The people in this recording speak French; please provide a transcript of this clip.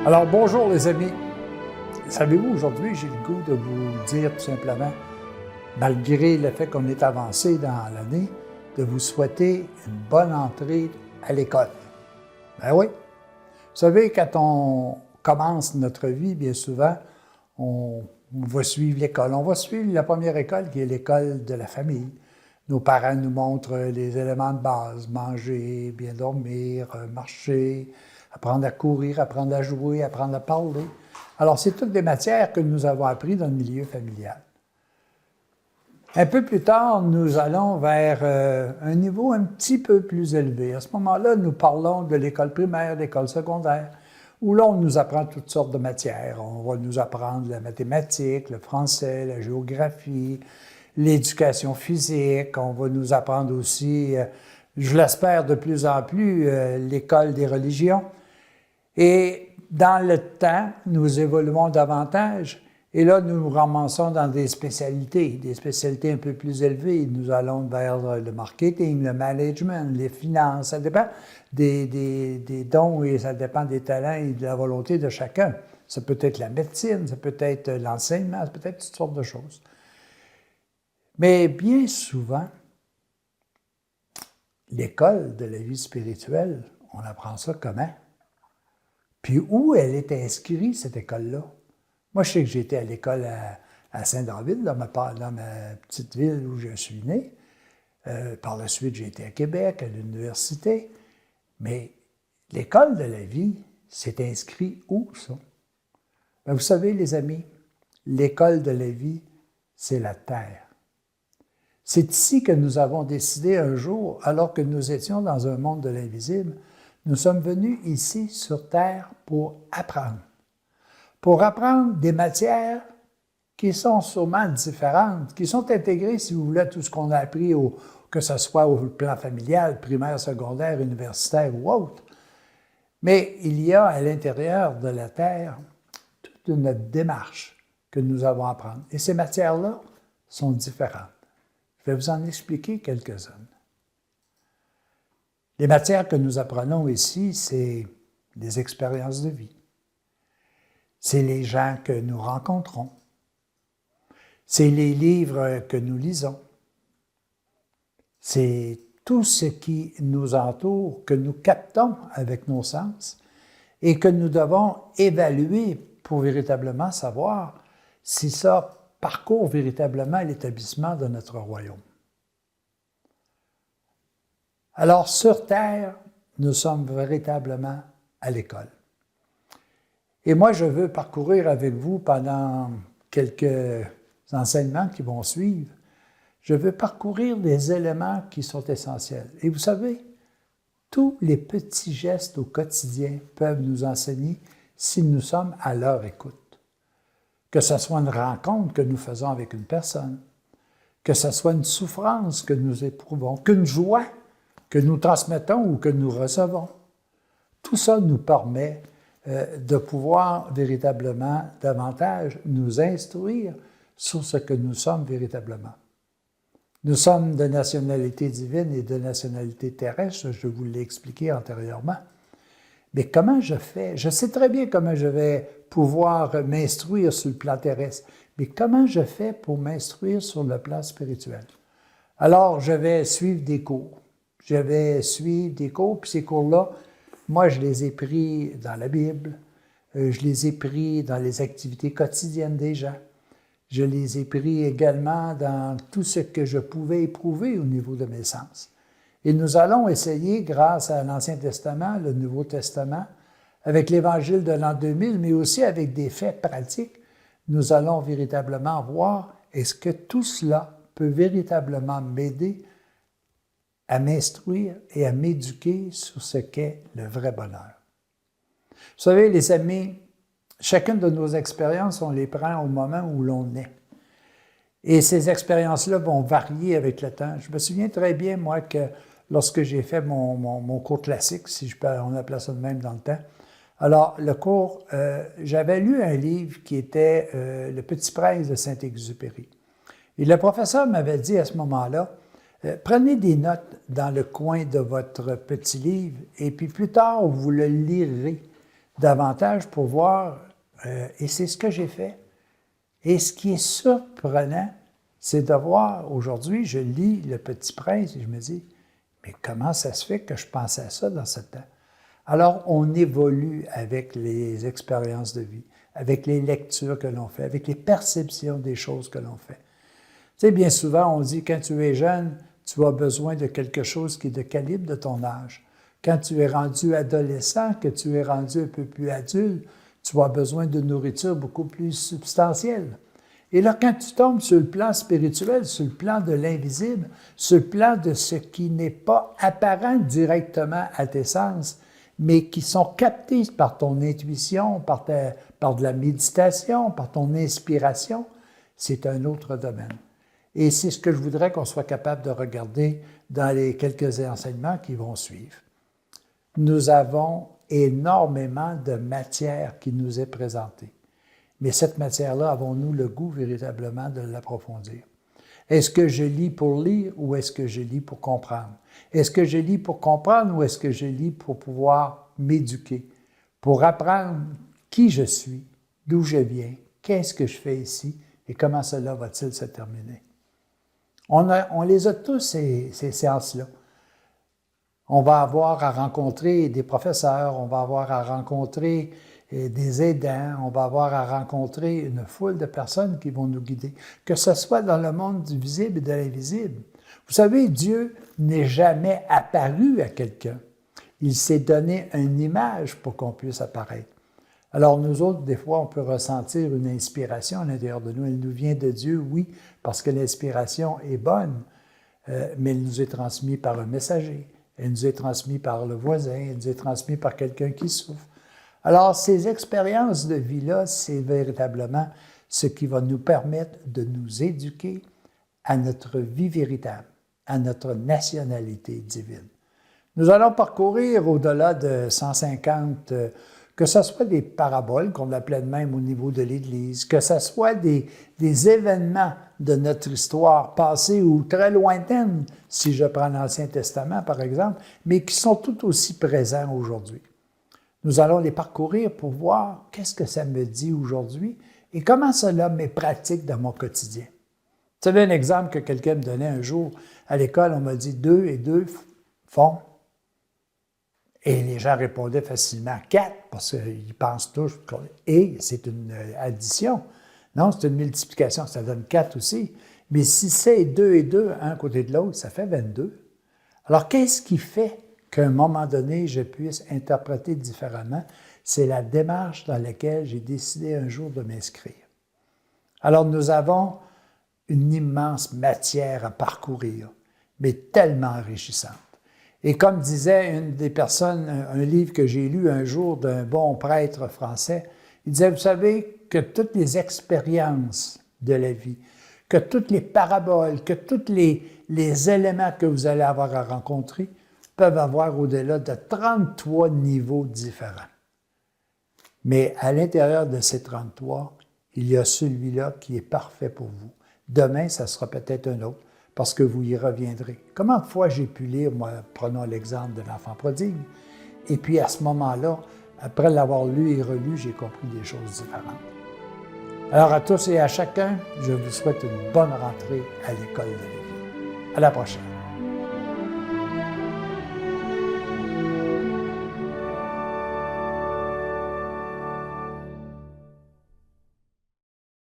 Alors, bonjour les amis. Savez-vous, aujourd'hui, j'ai le goût de vous dire tout simplement, malgré le fait qu'on est avancé dans l'année, de vous souhaiter une bonne entrée à l'école. Ben oui. Vous savez, quand on commence notre vie, bien souvent, on va suivre l'école. On va suivre la première école qui est l'école de la famille. Nos parents nous montrent les éléments de base, manger, bien dormir, marcher, apprendre à courir, apprendre à jouer, apprendre à parler. Alors, c'est toutes des matières que nous avons apprises dans le milieu familial. Un peu plus tard, nous allons vers un niveau un petit peu plus élevé. À ce moment-là, nous parlons de l'école primaire, l'école secondaire, où là, on nous apprend toutes sortes de matières. On va nous apprendre la mathématique, le français, la géographie, l'éducation physique. On va nous apprendre aussi, je l'espère de plus en plus, l'école des religions. Et dans le temps, nous évoluons davantage. Et là, nous nous ramassons dans des spécialités un peu plus élevées. Nous allons vers le marketing, le management, les finances. Ça dépend des dons et ça dépend des talents et de la volonté de chacun. Ça peut être la médecine, ça peut être l'enseignement, ça peut être toutes sortes de choses. Mais bien souvent, l'école de la vie spirituelle, on apprend ça comment? Puis où elle est inscrite, cette école-là? Moi, je sais que j'étais à l'école à Saint-David, dans ma petite ville où je suis né. Par la suite, j'ai été à Québec, à l'université. Mais l'école de la vie, c'est inscrit où, ça? Bien, vous savez, les amis, l'école de la vie, c'est la terre. C'est ici que nous avons décidé un jour, alors que nous étions dans un monde de l'invisible, nous sommes venus ici sur terre pour apprendre. Pour apprendre des matières qui sont sûrement différentes, qui sont intégrées, si vous voulez, à tout ce qu'on a appris, que ce soit au plan familial, primaire, secondaire, universitaire ou autre. Mais il y a à l'intérieur de la terre toute une démarche que nous avons à apprendre. Et ces matières-là sont différentes. Je vais vous en expliquer quelques-unes. Les matières que nous apprenons ici, c'est les expériences de vie. C'est les gens que nous rencontrons. C'est les livres que nous lisons. C'est tout ce qui nous entoure, que nous captons avec nos sens et que nous devons évaluer pour véritablement savoir si ça parcourt véritablement l'établissement de notre royaume. Alors, sur Terre, nous sommes véritablement à l'école. Et moi, je veux parcourir avec vous pendant quelques enseignements qui vont suivre. Je veux parcourir des éléments qui sont essentiels. Et vous savez, tous les petits gestes au quotidien peuvent nous enseigner si nous sommes à leur écoute. Que ce soit une rencontre que nous faisons avec une personne, que ce soit une souffrance que nous éprouvons, qu'une joie que nous transmettons ou que nous recevons. Tout ça nous permet de pouvoir véritablement davantage nous instruire sur ce que nous sommes véritablement. Nous sommes de nationalité divine et de nationalité terrestre, je vous l'ai expliqué antérieurement. Mais comment je fais? Je sais très bien comment je vais pouvoir m'instruire sur le plan terrestre, mais comment je fais pour m'instruire sur le plan spirituel? Alors, je vais suivre des cours. Puis ces cours-là, moi, je les ai pris dans la Bible, je les ai pris dans les activités quotidiennes des gens, je les ai pris également dans tout ce que je pouvais éprouver au niveau de mes sens. Et nous allons essayer, grâce à l'Ancien Testament, le Nouveau Testament, avec l'Évangile de l'an 2000, mais aussi avec des faits pratiques, nous allons véritablement voir est-ce que tout cela peut véritablement m'aider à m'instruire et à m'éduquer sur ce qu'est le vrai bonheur. Vous savez, les amis, chacune de nos expériences, on les prend au moment où l'on est. Et ces expériences-là vont varier avec le temps. Je me souviens très bien, moi, que lorsque j'ai fait mon cours classique, on appelait ça de même dans le temps, alors le cours, j'avais lu un livre qui était Le Petit Prince de Saint-Exupéry. Et le professeur m'avait dit à ce moment-là, prenez des notes dans le coin de votre petit livre et puis plus tard, vous le lirez davantage pour voir, et c'est ce que j'ai fait. Et ce qui est surprenant, c'est de voir, aujourd'hui, je lis Le Petit Prince et je me dis, mais comment ça se fait que je pensais à ça dans ce temps? Alors, on évolue avec les expériences de vie, avec les lectures que l'on fait, avec les perceptions des choses que l'on fait. Tu sais, bien souvent, on dit, quand tu es jeune, tu as besoin de quelque chose qui est de calibre de ton âge. Quand tu es rendu adolescent, que tu es rendu un peu plus adulte, tu as besoin de nourriture beaucoup plus substantielle. Et là, quand tu tombes sur le plan spirituel, sur le plan de l'invisible, sur le plan de ce qui n'est pas apparent directement à tes sens, mais qui sont captés par ton intuition, par de la méditation, par ton inspiration, c'est un autre domaine. Et c'est ce que je voudrais qu'on soit capable de regarder dans les quelques enseignements qui vont suivre. Nous avons énormément de matière qui nous est présentée. Mais cette matière-là, avons-nous le goût véritablement de l'approfondir? Est-ce que je lis pour lire ou est-ce que je lis pour comprendre? Est-ce que je lis pour comprendre ou est-ce que je lis pour pouvoir m'éduquer, pour apprendre qui je suis, d'où je viens, qu'est-ce que je fais ici et comment cela va-t-il se terminer? On les a tous, ces séances-là. On va avoir à rencontrer des professeurs, on va avoir à rencontrer des aidants, on va avoir à rencontrer une foule de personnes qui vont nous guider, que ce soit dans le monde du visible et de l'invisible. Vous savez, Dieu n'est jamais apparu à quelqu'un. Il s'est donné une image pour qu'on puisse apparaître. Alors nous autres, des fois, on peut ressentir une inspiration à l'intérieur de nous. Elle nous vient de Dieu, oui, parce que l'inspiration est bonne, mais elle nous est transmise par un messager. Elle nous est transmise par le voisin, elle nous est transmise par quelqu'un qui souffre. Alors, ces expériences de vie-là, c'est véritablement ce qui va nous permettre de nous éduquer à notre vie véritable, à notre nationalité divine. Nous allons parcourir au-delà de 150, que ce soit des paraboles, qu'on appelait de même au niveau de l'Église, que ce soit des événements de notre histoire passée ou très lointaine, si je prends l'Ancien Testament par exemple, mais qui sont tout aussi présents aujourd'hui. Nous allons les parcourir pour voir qu'est-ce que ça me dit aujourd'hui et comment cela m'est pratique dans mon quotidien. Tu savez un exemple que quelqu'un me donnait un jour à l'école, on m'a dit 2 et 2 font. Et les gens répondaient facilement 4 parce qu'ils pensent tous et c'est une addition. Non, c'est une multiplication, ça donne 4 aussi. Mais si c'est 2 et 2, un côté de l'autre, ça fait 22. Alors, qu'est-ce qui fait qu'à un moment donné, je puisse interpréter différemment? C'est la démarche dans laquelle j'ai décidé un jour de m'inscrire. Alors, nous avons une immense matière à parcourir, mais tellement enrichissante. Et comme disait une des personnes, un livre que j'ai lu un jour d'un bon prêtre français, il disait, vous savez que toutes les expériences de la vie, que toutes les paraboles, que tous les éléments que vous allez avoir à rencontrer peuvent avoir au-delà de 33 niveaux différents. Mais à l'intérieur de ces 33, il y a celui-là qui est parfait pour vous. Demain, ça sera peut-être un autre, parce que vous y reviendrez. Combien de fois j'ai pu lire, moi, prenons l'exemple de l'enfant prodigue, et puis à ce moment-là, après l'avoir lu et relu, j'ai compris des choses différentes. Alors à tous et à chacun, je vous souhaite une bonne rentrée à l'école de la vie. À la prochaine.